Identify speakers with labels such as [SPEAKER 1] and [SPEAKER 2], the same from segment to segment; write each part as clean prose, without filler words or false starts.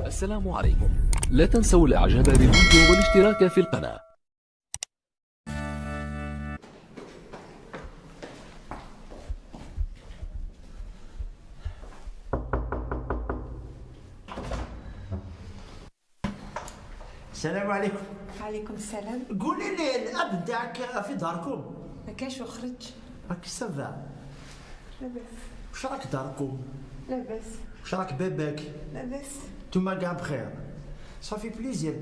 [SPEAKER 1] السلام عليكم. لا تنسوا الاعجاب بالفيديو والاشتراك في القناة.
[SPEAKER 2] السلام عليكم.
[SPEAKER 3] وعليكم السلام.
[SPEAKER 2] قولي لي الاب نتاعك في داركم؟
[SPEAKER 3] ما كاينش وخرج.
[SPEAKER 2] راك سافا؟
[SPEAKER 3] لاباس.
[SPEAKER 2] واش راك داركم؟
[SPEAKER 3] لاباس.
[SPEAKER 2] واش راك باباك؟
[SPEAKER 3] لاباس.
[SPEAKER 2] نتوما كاع بخير؟ صافي بليزير.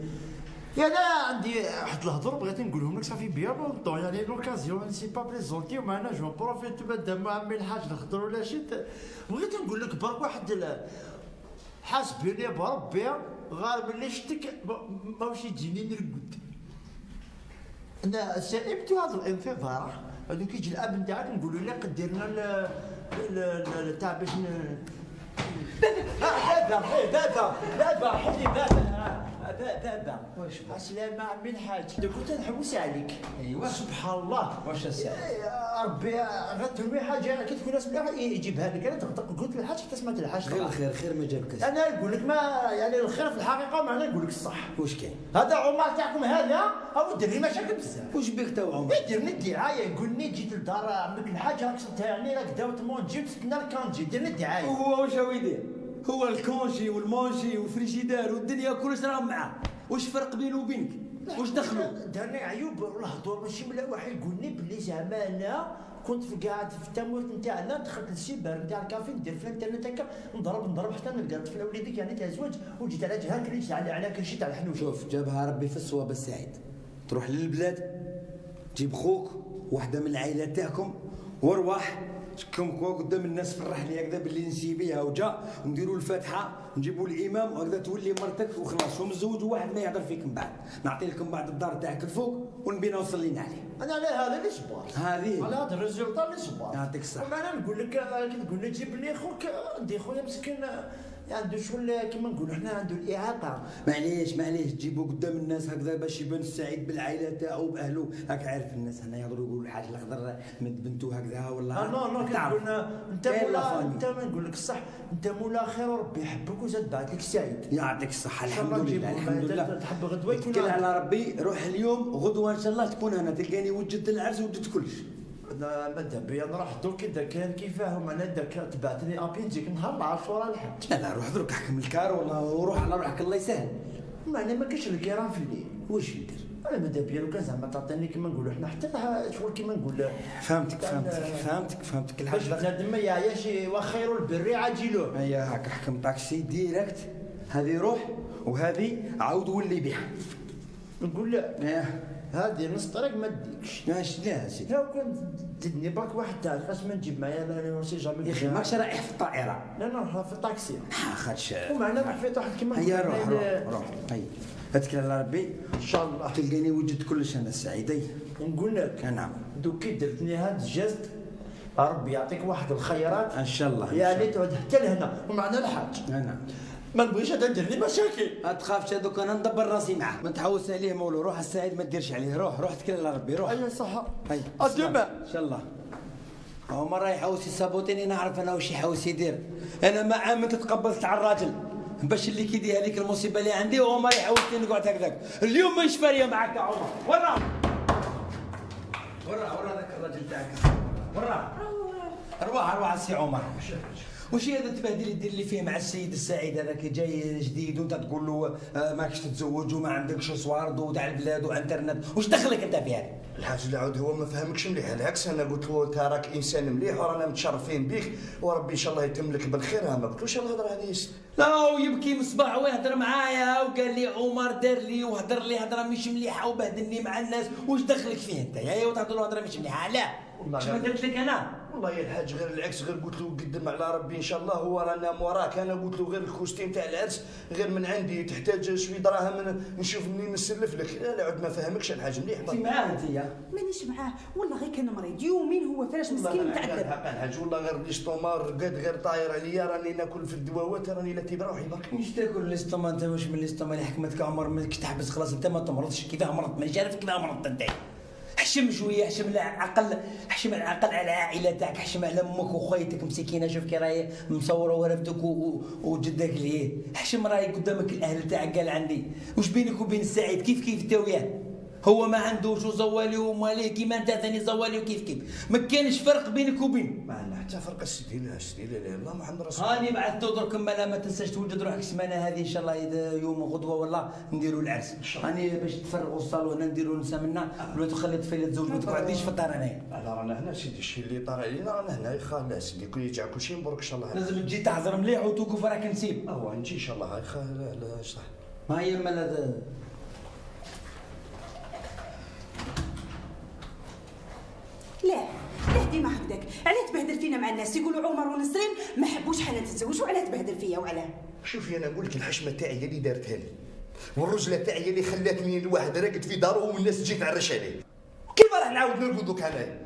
[SPEAKER 2] يا لا عندي واحد الهضر بغيت نقولهم لك صافي بيان لونطون يعني لوكازيون سي با بريزونتي معنا جو بروفيت بعدا مع عمي الحاج نهضروا ولا شي بغيت نقول لك برك واحد حاسبيني بربي غير ملي شفتك ماوش يجيني نرقد. انا سئمت هذا الانتظار هذوك يجي الاب نتاعك نقولوا له قد درنا تاع باش بابا حلي بابا
[SPEAKER 4] واش
[SPEAKER 2] السلامة عمي الحاج كنت نحوس عليك.
[SPEAKER 4] ايوا
[SPEAKER 2] سبحان الله
[SPEAKER 4] واش الساعه
[SPEAKER 2] ربي غتروي حاجه كي تكون ناس مليح يجيبها لك. انا قلت للحاج حتى سمعت الحاج
[SPEAKER 4] غير الخير خير ما جابكش.
[SPEAKER 2] انا نقول لك ما يعني الخير في الحقيقه ما انا نقول لك الصح.
[SPEAKER 4] واش كاين
[SPEAKER 2] هذا عمر تاعكم هذا هو دير لي مشاكل بزاف.
[SPEAKER 4] واش بيك تو عمر
[SPEAKER 2] يدير لي الدعايه يقول لي جيت لدار عمك الحاج راك يعني راك داوت مونجي وتستنى الكونجي دير لي الدعايه.
[SPEAKER 4] هو واش هو يدير؟ هو الكونجي والمونجي والفريجيدار والدنيا كلش راهم معاه. واش فرق بينه وبينك؟ واش دخلوا؟
[SPEAKER 2] دارني عيوب الهضور ماشي ملاح يقول لي بلي زعما انا كنت قاعد في التموت نتاعنا دخلت للسيبر نتاع الكافي ندير في الانترنت هكا نضرب حتى نلقى طفل وليدك يعني تاع زواج وجيت على جهه كريش على كرشي تاع الحنوش.
[SPEAKER 4] شوف جابها ربي في الصواب السعيد. تروح للبلاد تجيب خوك واحده من العائله تاعكم وارواح كم قدام الناس فرحني هكذا باللي نسي بيها وجا ونديروا الفاتحه نجيبوا الامام وهكذا تولي مرتك وخلاص ومزوج واحد ما يهضر فيك من بعد. نعطي لكم بعد الدار تاعك الفوق ونبي نوصل لينا عليه.
[SPEAKER 2] انا على هذا اللي صبرت.
[SPEAKER 4] هذه
[SPEAKER 2] على هذا الريزولتا اللي صبرت.
[SPEAKER 4] يعطيك الصحه.
[SPEAKER 2] انا نقول لك كي تقول لي جيب لي خوك عندي خويا مسكين عنده شغل كيما نقولوا حنا عنده الاعاقه.
[SPEAKER 4] معليش تجيبوا قدام الناس هكذا باش يبان السعيد بالعائله تاعو باهله. راك عارف الناس هنا يهضروا يقولوا الحاج الاخضر من بنته هكذا ولا
[SPEAKER 2] نو كنقول انت مولا انت ما نقول لك الصح انت مولا خير وربي يحبك وزاد بعث لك السعيد.
[SPEAKER 4] يعطيك الصحه. الحمد لله
[SPEAKER 2] تحب غدوه يكون
[SPEAKER 4] توكل على ربي. روح اليوم غدوه ان شاء الله تكون هنا تلقاني وجدت العرس وجدت كلش.
[SPEAKER 2] انا ماذا بيا نروح دوك اذا كان كيفاهم انا داك تبعت لي ابي نجيك نهار مع الشورى الحج.
[SPEAKER 4] لا روح درك احكم الكار وروح على روحك الله يسهل.
[SPEAKER 2] انا ما كاينش الكيران في الليل.
[SPEAKER 4] واش ندير؟
[SPEAKER 2] انا ماذا بيا لو كان زعما تعطيني كيما نقولوا حنا حتى شغل كيما نقول.
[SPEAKER 4] فهمتك
[SPEAKER 2] باش بنادم ما يعياش وخير البر عاجله.
[SPEAKER 4] هيا هاك حكم طاكسي ديريكت. هذه روح وهذه عاود ولي بها.
[SPEAKER 2] نقول لا هذه نص طريق ما تديكش.
[SPEAKER 4] لا سيدي
[SPEAKER 2] لو كنت تدني برك واحد تاع خاص ما نجيب معايا انا سي جامي.
[SPEAKER 4] يا اخي ماكش رايح في الطائره.
[SPEAKER 2] لا نروح في الطاكسي.
[SPEAKER 4] خاطش
[SPEAKER 2] ومعنا محفيت واحد كيما
[SPEAKER 4] هيا روح هيا اتكل على ربي
[SPEAKER 2] ان شاء الله
[SPEAKER 4] تلقاني وجدت كلش انا سعيدي.
[SPEAKER 2] نقول لك
[SPEAKER 4] نعم
[SPEAKER 2] دوك كي درتني هذا الجست ربي يعطيك واحد الخيرات
[SPEAKER 4] ان شاء الله.
[SPEAKER 2] يعني تعود حتى لهنا ومعنا الحاج.
[SPEAKER 4] نعم
[SPEAKER 2] ما نبغيش هذا ندير لي مشاكل.
[SPEAKER 4] ما تخافش هذوك انا ندبر راسي معاه. ما تحوس عليه مولو. روح السعيد ما ديرش عليه. روح اتكل على ربي. روح.
[SPEAKER 2] ايوا صح.
[SPEAKER 4] اديما ان شاء الله. هو مرة يحوس يسابوتيني نعرف انا واش يحوس يدير. انا ما عامل تقبلت على الراجل باش اللي كيدير هذيك المصيبه اللي عندي وهو ما يحوسني نقعد هكذاك. اليوم مانيش فاريه معاك يا عمر. ورا ذاك الراجل تاعك. ورا ارواح السي عمر. وش هذا التبهدل دير اللي فيه مع السيد السعيد هذاك جاي جديد وانت تقول له ماكش تتزوج وما عندكش صوارد وتاع البلاد وانترنت. واش دخلك انت في هذا؟
[SPEAKER 5] الحاج العود هو ما فهمكش مليح. بالعكس انا قلت له انت راك انسان مليح ورانا متشرفين بك وربي ان شاء الله يتم لك بالخير. ما قلتلوش الهضره هذه.
[SPEAKER 4] لا ويبكي مصباح ويهضر معايا وقال لي عمر دار لي وهضر لي هضره مش مليحه وبهدلني مع الناس. واش دخلك فيه انت يا وتهضر له هضره مش مليحه؟ لا واش ما درت لك انا؟
[SPEAKER 5] والله يا الحاج غير العكس. غير قلت له قدم على ربي ان شاء الله هو رانا موراك. انا قلت له غير الكوستيم تاع العرس غير من عندي تحتاج شويه دراهم نشوف منين نسلف لك. لا عاد ما فهمكش الحاج مليح.
[SPEAKER 4] انت معاه انت
[SPEAKER 3] مانيش معاه والله غير كان مريض يومين هو فراش مسكين تعذب.
[SPEAKER 5] الحاج والله غير الاستومار رقاد غير طاير عليا راني ناكل في الدواوات راني لا تيبرا روحي برك.
[SPEAKER 4] مش تاكل الاستوما انت. واش من الاستوما اللي حكمتك عمر مالكش تحبس خلاص انت ما تمرضش. كيفاه مرضت مانيش عارف كيفاه مرضت انت. احشم شويه، احشم العقل، احشم العقل على العائله تاعك، احشم على امك وخويتك مسكينه، شوف كي راهي مصوره ورفتك وجدك ليه، احشم راهي قدامك الاهل تاعك قال عندي. واش بينك وبين السعيد كيف تا وياه؟ هو ما عندوش وزوالي وماليه كيما انت ثاني زوالي وكيف ما كانش فرق بينك وبين.
[SPEAKER 5] ما عندنا حتى فرق السيدي لا الله محمد رسول
[SPEAKER 4] هاني بعد تدرك ما تنساش توجد روحك السمانه هذه ان شاء الله اذا يوم غدوه والله نديروا العرس. هاني باش تفرغوا الصالون نديروا نسا منا ولا تخلي طفيله تزوج ما تقعديش في الدار هنايا.
[SPEAKER 5] لا رانا هنا سيدي الشيء اللي طرا علينا رانا هنا يا لا سيدي كل يجي كل شيء مبروك ان شاء الله.
[SPEAKER 4] لازم تجي تحضر مليح وتوقف راك نسيب.
[SPEAKER 5] نجي ان شاء الله يا لا صح.
[SPEAKER 4] ما هي مال
[SPEAKER 3] لا ديما هكذاك، علاه تبهدل فينا مع الناس؟ يقولوا عمر ونسرين ما حبوش حنا تتزوج، وعلاه تبهدل فيا وعلاه؟
[SPEAKER 5] شوفي انا نقول لك الحشمه تاعي هي اللي دارتها لي، والرجله تاعي هي اللي خلاتني الواحد راقد في داره والناس تجي تعرش عليه. كيف راح نعاود نرقد دوك انايا؟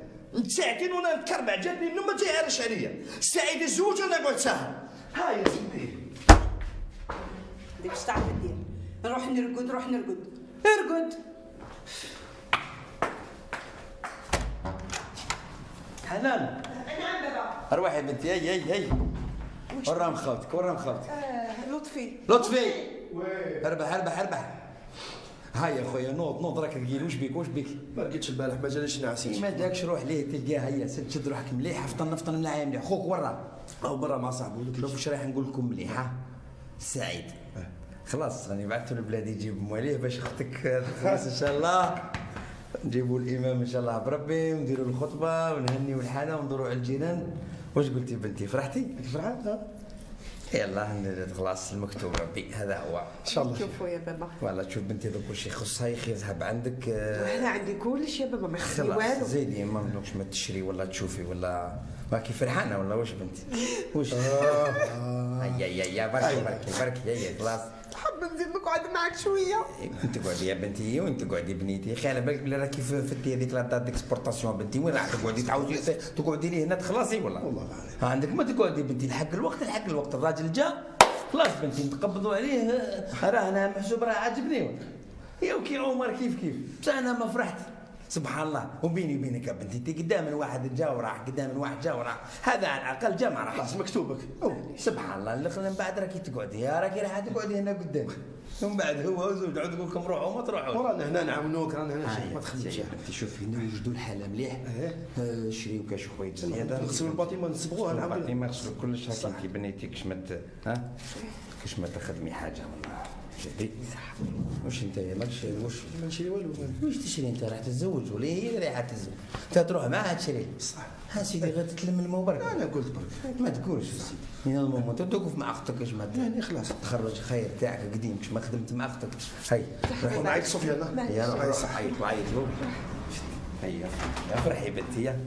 [SPEAKER 5] ساعتين وانا نتكربع جاتني النوم ما تيعرش عليا، السعيد الزوج انا نقعد ساهر. ها يا سيدي
[SPEAKER 3] ديك اش تعرف دير؟ نروح نرقد ارقد.
[SPEAKER 4] حنان.
[SPEAKER 3] نعم بابا.
[SPEAKER 4] اروحي بنتي هي وراهم خالتك لطفي اربح هاي يا خويا نوض راك ثقيل. واش بيك
[SPEAKER 5] ما لقيتش البارح ما جاليش نعسيت.
[SPEAKER 4] ما داكش روح ليه تلقاها هي شد روحك مليح فطن معايا مليح. خوك ورا
[SPEAKER 5] او برا مع صاحبو.
[SPEAKER 4] شوف واش رايح نقول لكم مليح. سعيد خلاص راني بعثت لبلادي يجيب مواليه باش اختك خلاص ان شاء الله نجيبوا الامام ان شاء الله بربي ونديروا الخطبه ونهنيوا الحاله وندوروا على الجيران. واش قلتي بنتي فرحتي؟
[SPEAKER 5] فرحت
[SPEAKER 4] يلا خلاص المكتوب ربي هذا هو
[SPEAKER 5] ان شاء الله.
[SPEAKER 6] شوفوا يا بابا
[SPEAKER 4] والله تشوف بنتي دوك كلشي يخصها يذهب عندك.
[SPEAKER 6] انا عندي كلشي يا بابا ما يخلي والو.
[SPEAKER 4] خلاص زيدي ما ممنوعش ما تشري ولا تشوفي ولا ماكي فرحانه ولا واش بنتي؟ واش؟ هيا بركي هيا خلاص.
[SPEAKER 6] حاب نزيد نقعد معك شويه.
[SPEAKER 4] انت قعدي يا بنتي وانت قعدي بنيتي. خاله بالك بلي راكي فتي هذيك لا دات ديكسبورتاسيون بنتي. وين راح تقعدي تعاودي تقعدي لي هنا تخلصي والله ها عندك ما تقعدي بنتي. الحق الوقت الراجل جا خلاص بنتي نتقبضوا عليه. راه انا محسوب راه عاجبني يا وكي عمر كيف بس انا ما فرحت سبحان الله. وبيني وبينك يا بنتي انت قدام واحد جا وراح هذا على الاقل جا ما راح
[SPEAKER 5] خلاص مكتوبك.
[SPEAKER 4] سبحان الله اللي من بعد راكي تقعدي راح تقعدي هنا قدام. ومن بعد هو زوج عاد لكم روحوا ما تروحوا.
[SPEAKER 5] ورانا هنا نعاونوك رانا هنا ما تخليش.
[SPEAKER 4] انت شوف هنا وجدوا الحاله مليح. شريو كاش خويا زياده
[SPEAKER 5] نغسلوا الباطيمه نصبغوها نعاودوا
[SPEAKER 4] الباطيمه نغسلوا كلش هكا. انت بنيتي كاش ما تخدمي حاجه والله. شدي واش انت ماكش واش
[SPEAKER 5] ما نشري والو.
[SPEAKER 4] واش تشري انت راح تتزوج ولا هي اللي راح تتزوج؟ انت تروح معاها تشري
[SPEAKER 5] صح.
[SPEAKER 4] ها سيدي غير تتلم الماء برك.
[SPEAKER 5] انا قلت برك
[SPEAKER 4] ما تقولش من المومنت توقف مع اختك اش ما
[SPEAKER 5] يعني خلاص
[SPEAKER 4] تخرج خير تاعك قديم كش ما خدمت مع اختك. هاي
[SPEAKER 5] روح نعيط سفيان.
[SPEAKER 4] يا روح عيط له. هيا افرحي بنتي يا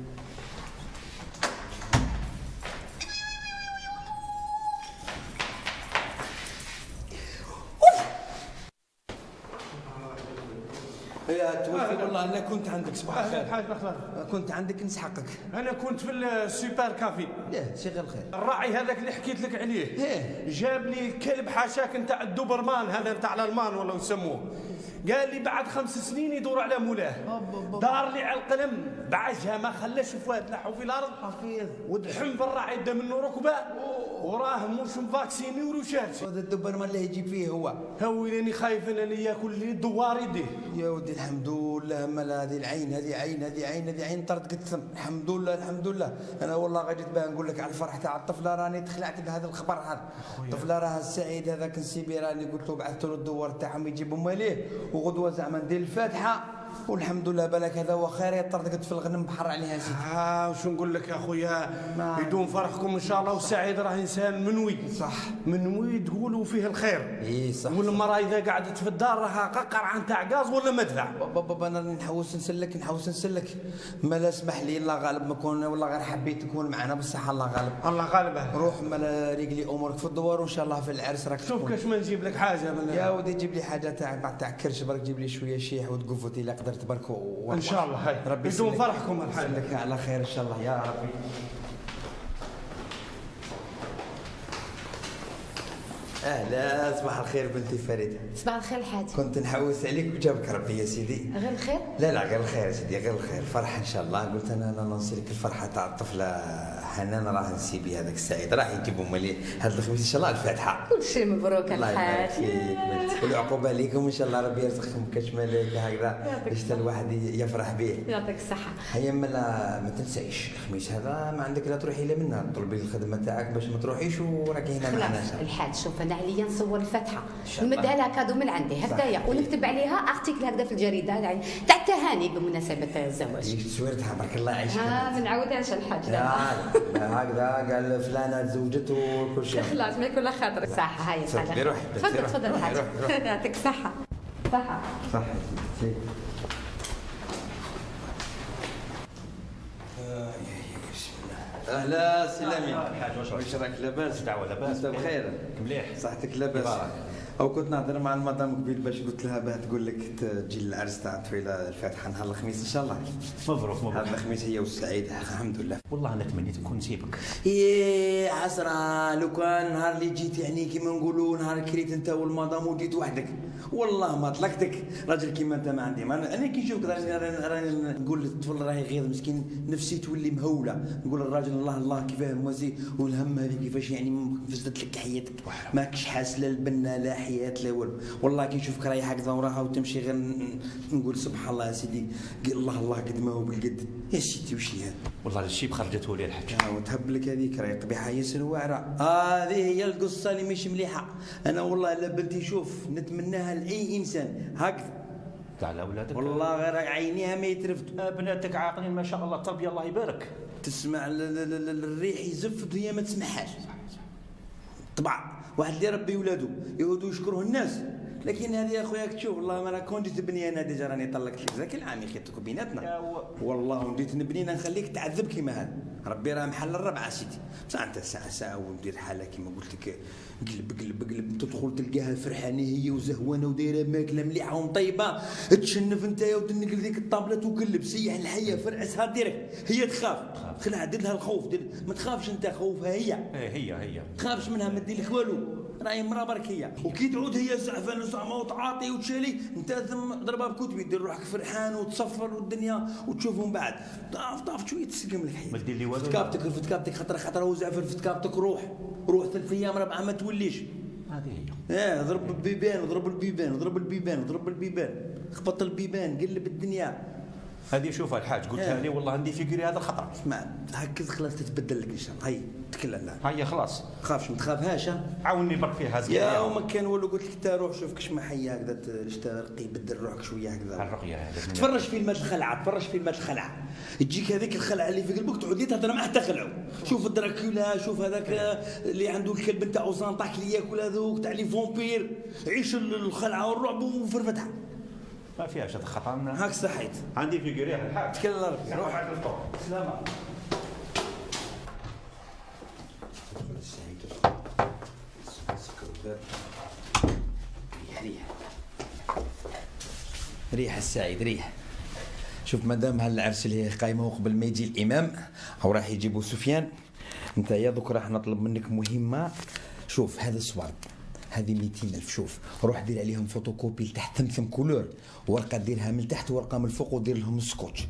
[SPEAKER 4] توفي. والله انا كنت عندك صباح الخير.
[SPEAKER 7] حاج الخير.
[SPEAKER 4] كنت عندك نسحقك.
[SPEAKER 7] انا كنت في السوبر كافي.
[SPEAKER 4] لا شغل خير.
[SPEAKER 7] الراعي هذاك اللي حكيت لك عليه
[SPEAKER 4] ايه
[SPEAKER 7] جاب لي كلب حاشاك نتاع الدوبرمان هذا نتاع الالمان ولا يسموه. قال لي بعد 5 سنين يدور على مولاه. دار لي على القلم بعجها ما خلاش فؤاد لاحوا في الارض.
[SPEAKER 4] حفيظ
[SPEAKER 7] ودحم بالراعي دا منه ركبه وراه مش مفاكسيني وروشات.
[SPEAKER 4] هذا الدبرمان اللي يجي فيه هو
[SPEAKER 7] لاني خايف انني ياكل لي الدوار يديه.
[SPEAKER 4] يا ودي الحمد لله. مال هذه العين هذه عين طردت الثم. الحمد لله. انا والله غادي باه نقول لك على الفرح تاع الطفله. راني تخلعت بهذا الخبر هذا. الطفله راه السعيد هذاك نسيبي راني قلت له بعثت له الدوار تاعهم يجيبوا ماليه وغدوه زعما ندير الفاتحه والحمد لله. بالك هذا هو خير. طردقت في الغنم بحر عليها سيدي.
[SPEAKER 7] وش نقول لك يا خويا بدون فرحكم ان شاء الله. وسعيد راه انسان منوي.
[SPEAKER 4] صح
[SPEAKER 7] منوي تقولوا فيه الخير.
[SPEAKER 4] اي صح.
[SPEAKER 7] والمراه اذا قعدت في الدار راها قرعه نتاع غاز ولا مدفع.
[SPEAKER 4] بابا انا نحوس نسلك ما اسمح لي الله غالب ما كون والله غير حبيت تكون معنا بالصحه. الله غالب
[SPEAKER 7] الله غالبه.
[SPEAKER 4] روح مال رجلي امورك في الدوار وان شاء الله في العرس راك
[SPEAKER 7] شوف كاش ما نجيب لك حاجه من
[SPEAKER 4] يا ودي جيب لي حاجه تاع كرش برك. جيب لي شويه شيح وتقفوتي الا قدرت برك
[SPEAKER 7] ان شاء الله. هاي
[SPEAKER 4] ربي
[SPEAKER 7] بدون فرحكم الحال
[SPEAKER 4] لك على خير ان شاء الله يا ربي. اهلا صباح الخير بنتي فريده.
[SPEAKER 8] صباح الخير الحاج.
[SPEAKER 4] كنت نحوس عليك وجابك ربي يا سيدي.
[SPEAKER 8] غير الخير؟
[SPEAKER 4] لا غير الخير يا سيدي، غير الخير، فرحه ان شاء الله. قلت انا ننصي لك الفرحه تاع الطفله حنان، راح نسيبي هذاك السعيد، راح يجيبوا مالي هذا الخميس ان شاء الله الفاتحه.
[SPEAKER 8] كل شيء مبروك
[SPEAKER 4] الله يبارك
[SPEAKER 8] الحاج.
[SPEAKER 4] فيك والعقوبه عليكم ان شاء الله، ربي يرزقكم كاش مالك هكذا باش الواحد يفرح به.
[SPEAKER 8] يعطيك الصحه.
[SPEAKER 4] هيا ما تنسايش الخميس هذا ما عندك لا تروحي لا منها، طلبي الخدمه تاعك باش ما تروحيش وراكي هنا معنا.
[SPEAKER 8] خلاص الحاج شوف انا عليا نصور الفاتحه نمدها لها كادو من عندي هكذايا ونكتب عليها ارتيكل هكذا في الجريده يعني تاع التهاني بمناسبه الزواج.
[SPEAKER 4] تصويرتها بارك الله يعيشك.
[SPEAKER 8] ما نعاودهاش الحاج.
[SPEAKER 4] لا هكذا قال فلانه تزوجت وكل شيء.
[SPEAKER 8] خلاص ما يكون خاطر صحه. هاي
[SPEAKER 4] تفضلي روحي.
[SPEAKER 8] تفضل الحاج. يعطيك الصحه. صحه.
[SPEAKER 4] صح. اهلا سلامي.
[SPEAKER 7] الحاج
[SPEAKER 4] واش راك لاباس؟
[SPEAKER 7] دعوه لاباس.
[SPEAKER 4] انت بخير؟
[SPEAKER 7] مليح.
[SPEAKER 4] صحتك لاباس؟ او كنت نهضر مع المدام قبيل باش قلت لها باه تقول لك تجي للعرس تاع طويله الفاتحه نهار الخميس ان شاء الله.
[SPEAKER 7] مبروك.
[SPEAKER 4] هذا الخميس هي والسعيد الحمد لله.
[SPEAKER 7] والله انا تمنيت نكون نسيبك.
[SPEAKER 4] ايه عسرة لو كان نهار اللي جيت يعني كيما نقولوا نهار كريت انت والمدام وجيت وحدك والله ما طلقتك. راجل كيما انت ما عندي انا كي نشوفك راني نقول الطفل راهي غيظ مسكين نفسي تولي مهوله. نقول الراجل الله كيفاه موزي والهم هذه كيفاش يعني فسدت لك حياتك ماكش حاس لا البنه لا حياه لا والو. والله كي نشوفك راهي هكذا وراها وتمشي غير نقول سبحان الله يا سيدي الله قد ما هو بالقد يا سيدي وش هذا.
[SPEAKER 7] والله الشيب خرجته لي الحاج.
[SPEAKER 4] وتهب لك هذيك راهي قبيحه ياسر واعره. هذه هي القصه اللي مش مليحه. انا والله لا بنتي شوف نتمناها لاي انسان هكذا.
[SPEAKER 7] على اولادك
[SPEAKER 4] والله غير عينيها ما يترفدوا.
[SPEAKER 7] بناتك عاقلين ما شاء الله تربيه الله يبارك.
[SPEAKER 4] تسمع الريح يزف هي ما تسمعهاش. طبعا واحد اللي يربي ولادو يهودو يشكروه الناس. لكن هذه يا خويا تشوف والله ما كون جيت نبني انا ديجا راني طلقت لك ذاك العام خيتك بيناتنا. والله وديت نبني نخليك تعذب كيما هذا. ربي راه محل الربعه سيدي. بصح انت ساعه وندير حالها كيما قلت لك قلب تدخل تلقاها فرحانه هي وزهوانه ودايره ماكله مليحه ومطيبه تشنف انت وتنقل ذيك الطابله وقلب سيح الحيه فرعسها ديريكت. هي تخاف خلها دير لها الخوف ما تخافش انت خوفها هي تخافش منها ما دير لك والو راهي مرا برك هي. وكي تعود هي زعفانه زعما وتعاطي وتشالي انت ثم ضربها بكتبي دير روحك فرحان وتصفر والدنيا وتشوفهم بعد طاف شويه تسقم لك حياتك.
[SPEAKER 7] ما دير لي والو.
[SPEAKER 4] فتكابتك خطره وزعفر فتكابتك روح 3 ايام 4 ما توليش.
[SPEAKER 7] هذه هي.
[SPEAKER 4] ضرب البيبان خبط البيبان قلب الدنيا.
[SPEAKER 7] هذه شوفها الحاج قلتها لي والله عندي في قري هذا الخطر.
[SPEAKER 4] اسمع هكذا خلاص تتبدل لك ان شاء الله. هي تكلم لها.
[SPEAKER 7] هيا خلاص.
[SPEAKER 4] خافش ما تخافهاش.
[SPEAKER 7] عاوني برك فيها
[SPEAKER 4] يا وما كان والو قلت لك انت روح شوف كش ما حيه هكذا ترقي بدل روحك شويه هكذا.
[SPEAKER 7] الرقيه
[SPEAKER 4] تفرج في المات الخلعه تجيك هذيك الخلعه اللي في قلبك تعود تهضر معاه تخلعوا. شوف الدراكولا شوف هذاك اللي عنده الكلب نتاعو سانطاك اللي ياكل هذوك تاع لي فامبير عيش الخلعه والرعب وفرفتها.
[SPEAKER 7] ما فيهاش هذا خطر.
[SPEAKER 4] هاك صحيت
[SPEAKER 7] عندي في قريه الحاج.
[SPEAKER 4] تكلم ربي
[SPEAKER 7] روح على الفطور.
[SPEAKER 4] سلامة. ريح السعيد ريح. شوف مادام هالعرس اللي قايمه قبل ما يجي الامام او راح يجيبوا سفيان انت يا دوك راح نطلب منك مهمه. شوف هذا الصور هذه 200,000 شوف روح دير عليهم فوتوكوبي لتحت ثمثم كولور ورقه ديرها من تحت ورقه من الفوق ودير لهم سكوتش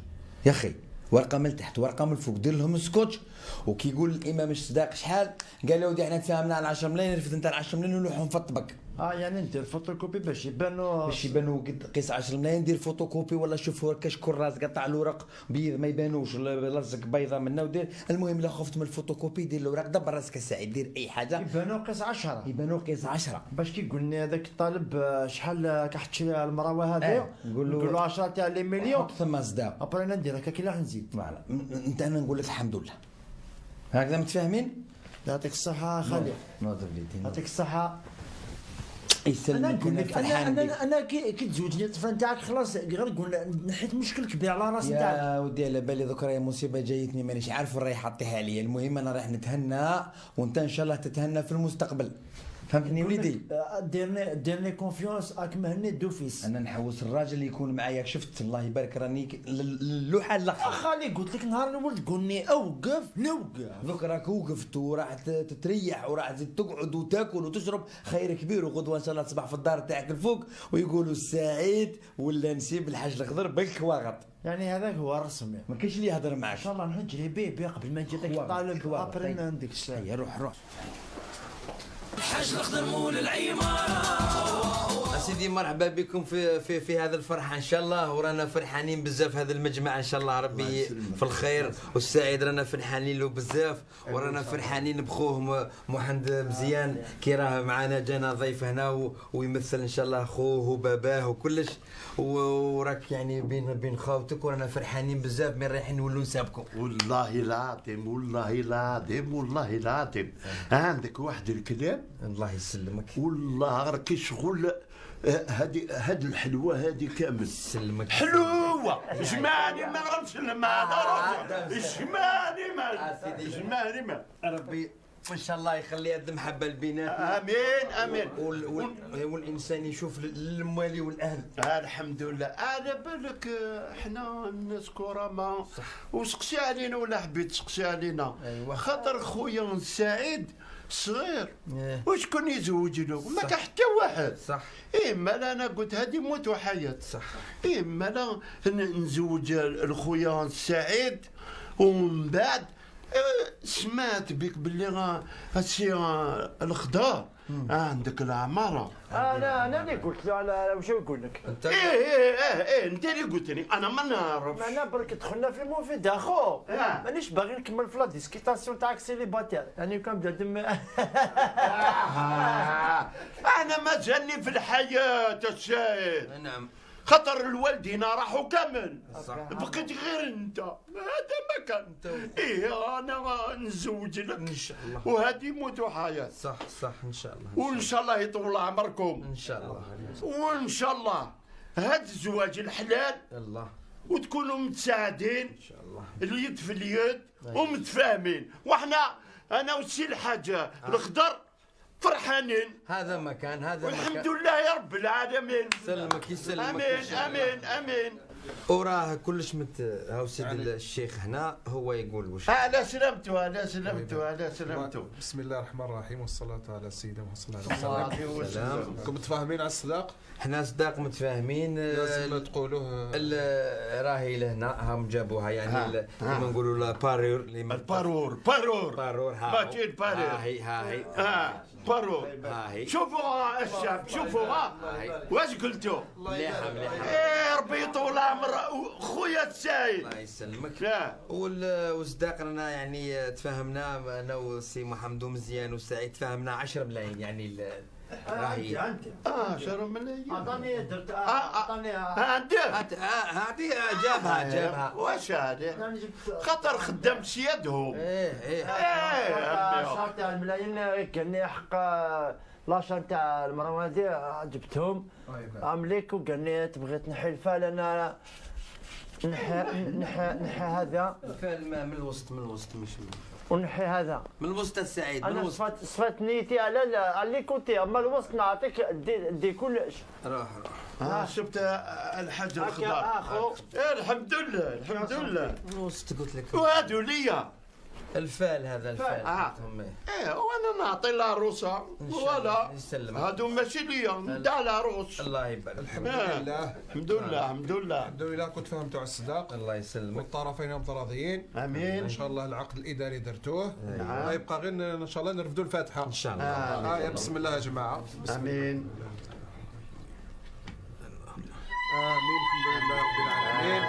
[SPEAKER 4] يا اخي. ورقه من تحت ورقه من الفوق دير لهم سكوتش. وكي يقول الامام الصداق شحال قال له ودي احنا تفاهمنا على 10 ملايين رفد انت على 10 ملايين ونروحوا نفطبق.
[SPEAKER 2] يعني ندير فوتوكوبي باش يبانوا
[SPEAKER 4] قيس 10 ملايين دير فوتوكوبي ولا شوف كاش كراس قطع الورق بيض ما يبانوش لزق بيضه منا ودير. المهم لا خفت من الفوتوكوبي دير الاوراق دبر راسك سعيد دير اي حاجه
[SPEAKER 2] يبانوا قيس 10 باش كي يقول لي هذاك الطالب شحال كحتشري المروه هذه نقول له 10 تاع لي مليون
[SPEAKER 4] ثم صداق
[SPEAKER 2] ابري انا ندير هكاك راح نزيد.
[SPEAKER 4] فوالا انت انا نقول لك الحمد لله هكذا متفاهمين.
[SPEAKER 2] يعطيك الصحه خالي. يعطيك الصحه. انا نقول لك انا كي تزوجني الطفل نتاعك خلاص غير نقول نحيت مشكل كبير على راس نتاعك.
[SPEAKER 4] يا ودي على بالي ذكر راهي مصيبه جايتني مانيش عارف وين راهي حاطيها عليا. المهم انا راح نتهنى وانت ان شاء الله تتهنى في المستقبل. فهمتني وليدي؟
[SPEAKER 2] ديرني كونفيونس اك مهني دوفيس.
[SPEAKER 4] انا نحوس الراجل اللي يكون معايا، شفت الله يبارك راني اللوحه الاخر.
[SPEAKER 2] خالي قلت لك نهار نولد قلني اوقف نوقف.
[SPEAKER 4] دوك راك وقفت وراح تريح وراح تقعد وتاكل وتشرب، خير كبير. وغدوه ان شاء الله تصبح في الدار تاعك الفوق ويقولوا السعيد ولا نسيب الحاج الخضر بالكواغط.
[SPEAKER 2] يعني هذاك هو الرسمي.
[SPEAKER 4] ما كاينش اللي يهضر معاك.
[SPEAKER 2] ان شاء الله نجري بيه قبل ما نجي داك الطالب ابري عندك الساعه.
[SPEAKER 4] هيا روح
[SPEAKER 1] الحاج الأخضر مول العمارة.
[SPEAKER 4] سيدي مرحبا بكم في هذا الفرحه ان شاء الله، ورانا فرحانين بزاف هذا المجمع ان شاء الله ربي في الخير والسعيد. رانا فرحانين له بزاف، ورانا فرحانين بخوه محمد مزيان كي راه معنا، جانا ضيف هنا ويمثل ان شاء الله خوه وباباه وكلش، وراك يعني بين خاوتك، ورانا فرحانين بزاف من رايحين نولوا نسابكم.
[SPEAKER 9] والله العظيم والله العظيم والله العظيم عندك واحد الكلام.
[SPEAKER 4] الله يسلمك.
[SPEAKER 9] والله راكي شغل هاد الحلوه هادي كامل.
[SPEAKER 4] يسلمك.
[SPEAKER 9] حلوه جمالي ما غنمشي لما جمالي ما
[SPEAKER 4] ربي ان شاء الله يخلي هذه المحبه البينات.
[SPEAKER 9] امين
[SPEAKER 4] والانسان يشوف الموالي والاهل.
[SPEAKER 9] الحمد لله. على بالك احنا الناس كرامه وسقسي علينا ولا حبيت تسقسي علينا.
[SPEAKER 4] أيوة.
[SPEAKER 9] خاطر خويا سعيد صغير وشكون يزوج له؟ ما كان حتى واحد.
[SPEAKER 4] صح.
[SPEAKER 9] اما لا انا قلت هذه موت وحياه.
[SPEAKER 4] صح.
[SPEAKER 9] اما لا نزوج الخويا سعيد ومن بعد سمعت بك باللي هادشي الخضار عندك العماره.
[SPEAKER 2] انا اللي قلت له على واش نقول لك.
[SPEAKER 4] انت
[SPEAKER 9] انت اللي قلت لي انا ما نعرفش.
[SPEAKER 2] معنا برك دخلنا في المفيد اخو. مانيش باغي نكمل في لا ديسكيتاسيون تاعك سيليباتير، يعني كان بنادم.
[SPEAKER 9] انا ما جاني في الحياه السعيد.
[SPEAKER 4] نعم.
[SPEAKER 9] خاطر الوالدين راحوا كامل.
[SPEAKER 4] صح.
[SPEAKER 9] بقيت غير انت، هذا ما كان. انا نزوج لك
[SPEAKER 4] ان شاء الله،
[SPEAKER 9] وهذه موت وحياه.
[SPEAKER 4] صح ان شاء الله.
[SPEAKER 9] وان شاء الله يطول عمركم
[SPEAKER 4] ان شاء الله.
[SPEAKER 9] وان شاء الله هذا الزواج الحلال
[SPEAKER 4] الله،
[SPEAKER 9] وتكونوا متساعدين
[SPEAKER 4] ان شاء الله،
[SPEAKER 9] اليد في اليد ومتفاهمين. واحنا انا والسي الحاج الخضر فرحانين.
[SPEAKER 4] هذا مكان
[SPEAKER 9] والحمد لله يا رب العالمين.
[SPEAKER 4] يسلمك يسلمك.
[SPEAKER 9] امين.
[SPEAKER 4] وراه كلش هاو سيدي الشيخ هنا هو يقول واش.
[SPEAKER 9] على سلامته.
[SPEAKER 10] بسم الله الرحمن الرحيم والصلاة على سيدنا محمد صلى الله عليه وسلم. كنتم متفاهمين على الصداق؟
[SPEAKER 4] احنا صداق متفاهمين.
[SPEAKER 10] لازم تقولوه.
[SPEAKER 4] راهي لهنا هم جابوها يعني كما نقولوا لا بارور.
[SPEAKER 9] بارور
[SPEAKER 4] ماشي
[SPEAKER 9] بارور.
[SPEAKER 4] هاي
[SPEAKER 9] بارور.
[SPEAKER 4] هاي
[SPEAKER 9] شوفوا الشعب شوفوا واش قلتوا.
[SPEAKER 4] مليحه.
[SPEAKER 9] ربي يطول عمر خويا السعيد.
[SPEAKER 4] الله يسلمك. والصداق رانا يعني تفاهمنا انا والسي محمد مزيان وسعيد، تفاهمنا 10 ملايين يعني راهي
[SPEAKER 9] 10 ملايين.
[SPEAKER 2] اعطاني درت اعطاني
[SPEAKER 4] هذه جابها.
[SPEAKER 9] واش هذه؟ خاطر خدام سيادهم.
[SPEAKER 2] شرط تاع الملايين كان حق لاشان تاع المروه هذه جبتهم امليك، وقال لي تبغي تنحي الفال. انا نحي هذا
[SPEAKER 4] الفال من الوسط مش
[SPEAKER 2] ونحي هذا
[SPEAKER 4] من الوسط السعيد. من
[SPEAKER 2] انا
[SPEAKER 4] الوسط
[SPEAKER 2] صفات نيتي على اللي كنتي، اما الوسط نعطيك دي كلش.
[SPEAKER 4] روح
[SPEAKER 9] شفت الحاج الخضر
[SPEAKER 2] اخو.
[SPEAKER 9] الحمد لله.
[SPEAKER 4] الوسط قلت لك.
[SPEAKER 9] وهادو ليا
[SPEAKER 4] الفال هذا الفال.
[SPEAKER 9] وانا نعطي العروسه ولا
[SPEAKER 4] يسلمك.
[SPEAKER 9] هادو ماشي ليا نتاع العروس.
[SPEAKER 4] الله يبارك.
[SPEAKER 10] الحمد لله.
[SPEAKER 9] الحمد لله.
[SPEAKER 10] كنت فهمتوا على الصداق.
[SPEAKER 4] الله يسلمك.
[SPEAKER 10] والطرفين متراضيين.
[SPEAKER 9] امين.
[SPEAKER 10] ان شاء الله العقد الاداري درتوه. يبقى غير ان شاء الله نرفدوا الفاتحه
[SPEAKER 4] ان شاء الله.
[SPEAKER 10] بسم الله يا جماعه.
[SPEAKER 9] امين.
[SPEAKER 10] الحمد لله رب العالمين.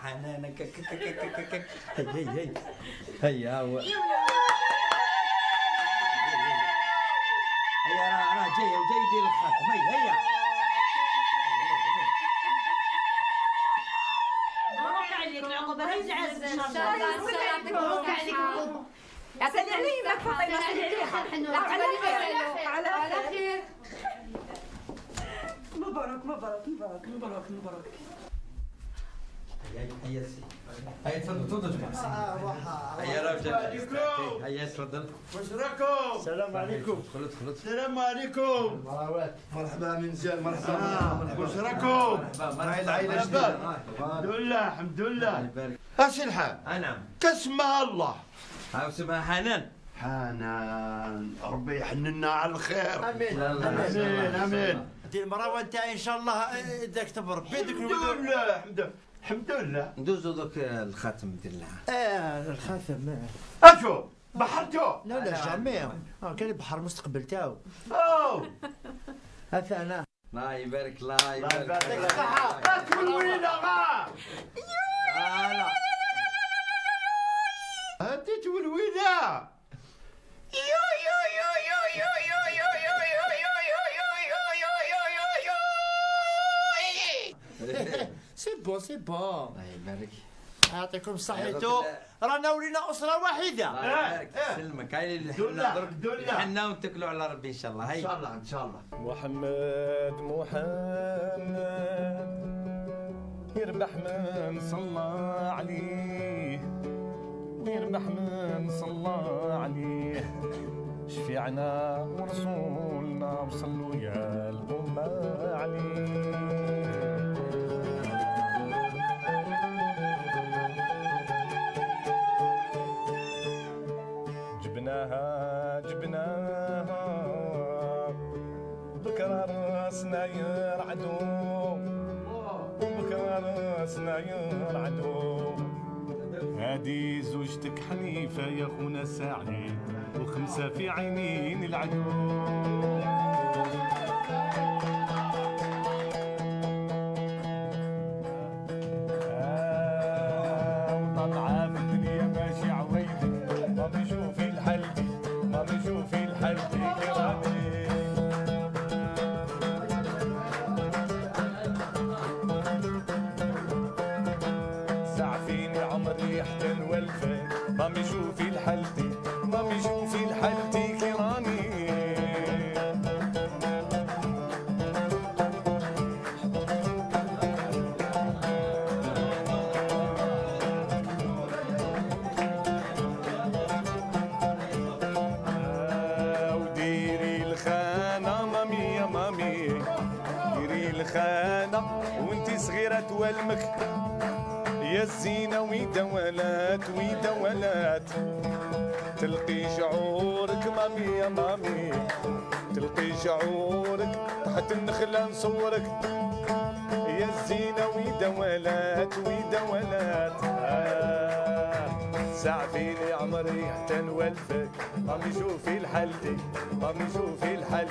[SPEAKER 4] حنانك هيا هو راه جاي يدير الخاتم. هيا
[SPEAKER 3] مبروك عليك العقوبه، رجع ان شاء الله يعطيك مبروك عليكم. سلي عليه ما فاطمه، سلي عليها. على خير على خير. مبروك مبروك مبروك مبروك مبروك.
[SPEAKER 4] هيا سي هيا تفضل تفضل جماعه. هيا رجل هيا تفضل.
[SPEAKER 9] واش راكم؟
[SPEAKER 2] السلام عليكم.
[SPEAKER 9] السلام عليكم.
[SPEAKER 5] مرحبا من زين مرحبا.
[SPEAKER 9] واش راكم؟
[SPEAKER 5] مرحبا العائله جديده.
[SPEAKER 9] الحمد لله الحمد لله. اش الحال؟
[SPEAKER 4] نعم.
[SPEAKER 9] كاسمها الله.
[SPEAKER 4] ها اسمها حنان.
[SPEAKER 9] حنان ربي يحننا على الخير.
[SPEAKER 2] امين
[SPEAKER 9] امين امين.
[SPEAKER 2] دي المراوه نتاعي ان شاء الله اذا كتب ربي
[SPEAKER 9] الحمد لله الحمد لله.
[SPEAKER 4] ندوزو دوك الخاتم ديالنا.
[SPEAKER 2] الخاتم.
[SPEAKER 9] اشو بحرتو؟
[SPEAKER 2] لا لا جامي. كان البحر المستقبل تاعو.
[SPEAKER 9] اوه
[SPEAKER 2] هذا انا.
[SPEAKER 4] الله يبارك الله يبارك.
[SPEAKER 2] يعطيك الصحة.
[SPEAKER 9] لا تولوينا غا. هاتي تولوينا. يو يو يو يو يو يو يو يو يو يو يو يو.
[SPEAKER 2] سي بون سي بون.
[SPEAKER 4] الله يبارك.
[SPEAKER 2] يعطيكم صحيتو. رانا ولينا اسره واحده.
[SPEAKER 4] الله يبارك يسلمك. هاي اللي حنا ونتكلوا على ربي ان شاء الله. هاي
[SPEAKER 9] ان شاء الله ان شاء الله.
[SPEAKER 11] محمد يربح من صلى عليه، يربح من صلى عليه، شفيعنا ورسولنا وصلوا يا الأمة عليه. جبناها بكرة راسنا يرعدو، بكرة راسنا يرعدو. هادي زوجتك حنيفة يا خونا سعيد، وخمسة في عينين العدو. وطلعة في الدنيا ماشي عويدك، مامي شوفي الحلبي مامي شوفي الحلبي كرامي. سعفيني عمري حتى نولفك، مامي شوفي الحلتي مامي شوفي الحلتي كرامي. وديري الخانة مامي يا مامي، ديري الخانة وانتي صغيرة توالمك يا الزينة ويدولات ويدولات. تلقي شعورك مامي يا مامي، تلقي شعورك تحت النخلة نصورك يا الزينة ويدولات ويدولات. سعفيني عمري حتى نولفك، مامي شوفي الحلتي مامي شوفي الحلتي.